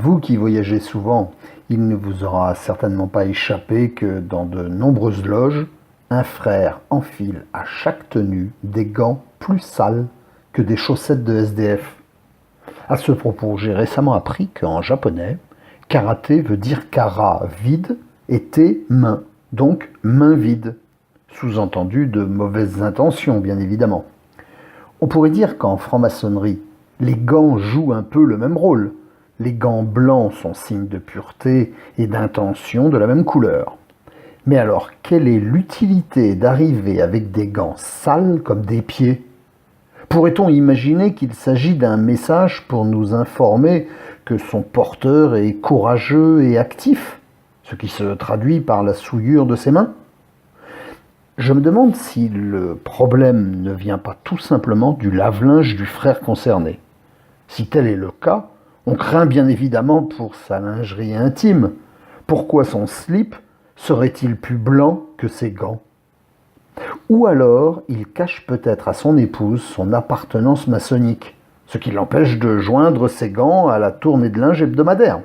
Vous qui voyagez souvent, il ne vous aura certainement pas échappé que dans de nombreuses loges, un frère enfile à chaque tenue des gants plus sales que des chaussettes de SDF. À ce propos, j'ai récemment appris qu'en japonais, karaté veut dire kara, vide, et te, main, donc main vide. Sous-entendu de mauvaises intentions, bien évidemment. On pourrait dire qu'en franc-maçonnerie, les gants jouent un peu le même rôle. Les gants blancs sont signe de pureté et d'intention de la même couleur. Mais alors, quelle est l'utilité d'arriver avec des gants sales comme des pieds ? Pourrait-on imaginer qu'il s'agit d'un message pour nous informer que son porteur est courageux et actif, ce qui se traduit par la souillure de ses mains ? Je me demande si le problème ne vient pas tout simplement du lave-linge du frère concerné. Si tel est le cas, on craint bien évidemment pour sa lingerie intime. Pourquoi son slip serait-il plus blanc que ses gants ? Ou alors, il cache peut-être à son épouse son appartenance maçonnique, ce qui l'empêche de joindre ses gants à la tournée de linge hebdomadaire.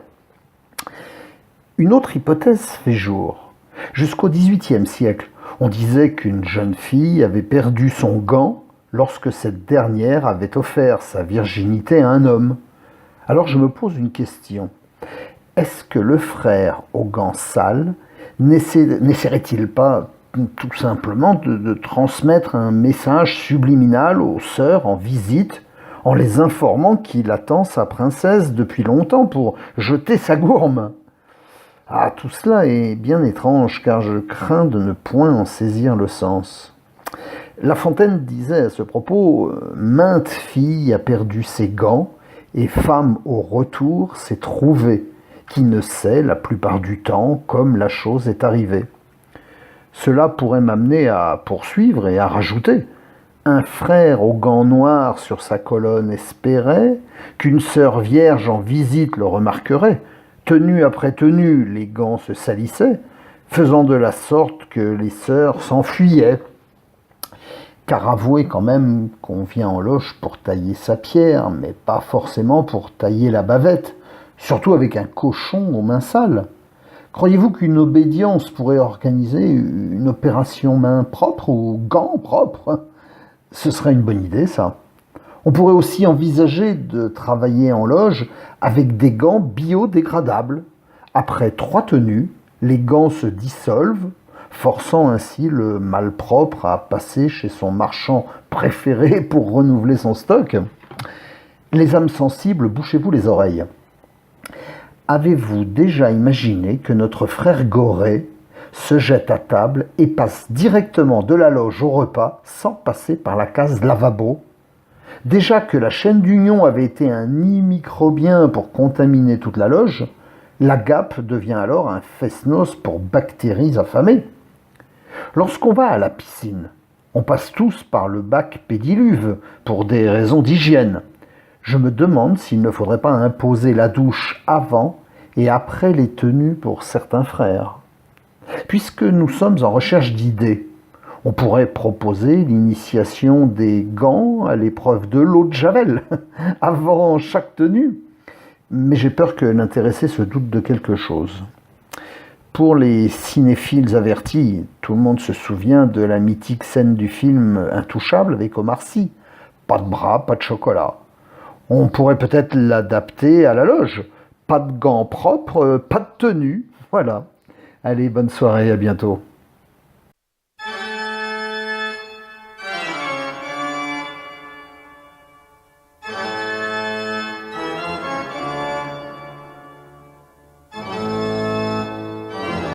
Une autre hypothèse fait jour. Jusqu'au XVIIIe siècle, on disait qu'une jeune fille avait perdu son gant lorsque cette dernière avait offert sa virginité à un homme. Alors je me pose une question. Est-ce que le frère aux gants sales n'essaierait-il pas tout simplement de transmettre un message subliminal aux sœurs en visite en les informant qu'il attend sa princesse depuis longtemps pour jeter sa gourme ? Ah, tout cela est bien étrange car je crains de ne point en saisir le sens. La Fontaine disait à ce propos « Mainte fille a perdu ses gants et femme au retour s'est trouvée, qui ne sait la plupart du temps comme la chose est arrivée. » Cela pourrait m'amener à poursuivre et à rajouter. Un frère aux gants noirs sur sa colonne espérait qu'une sœur vierge en visite le remarquerait. Tenue après tenue, les gants se salissaient, faisant de la sorte que les sœurs s'enfuyaient. Car avouez quand même qu'on vient en loge pour tailler sa pierre, mais pas forcément pour tailler la bavette, surtout avec un cochon aux mains sales. Croyez-vous qu'une obédience pourrait organiser une opération main propre ou gants propres ? Ce serait une bonne idée, ça. On pourrait aussi envisager de travailler en loge avec des gants biodégradables. Après 3 tenues, les gants se dissolvent, forçant ainsi le malpropre à passer chez son marchand préféré pour renouveler son stock. Les âmes sensibles, bouchez-vous les oreilles. Avez-vous déjà imaginé que notre frère Gorée se jette à table et passe directement de la loge au repas sans passer par la case lavabo ? Déjà que la chaîne d'union avait été un nid microbien pour contaminer toute la loge, la guêpe devient alors un fest-noz pour bactéries affamées. Lorsqu'on va à la piscine, on passe tous par le bac pédiluve pour des raisons d'hygiène. Je me demande s'il ne faudrait pas imposer la douche avant et après les tenues pour certains frères. Puisque nous sommes en recherche d'idées, on pourrait proposer l'initiation des gants à l'épreuve de l'eau de Javel, avant chaque tenue. Mais j'ai peur que l'intéressé se doute de quelque chose. Pour les cinéphiles avertis, tout le monde se souvient de la mythique scène du film Intouchable avec Omar Sy. Pas de bras, pas de chocolat. On pourrait peut-être l'adapter à la loge. Pas de gants propres, pas de tenue. Voilà. Allez, bonne soirée, à bientôt.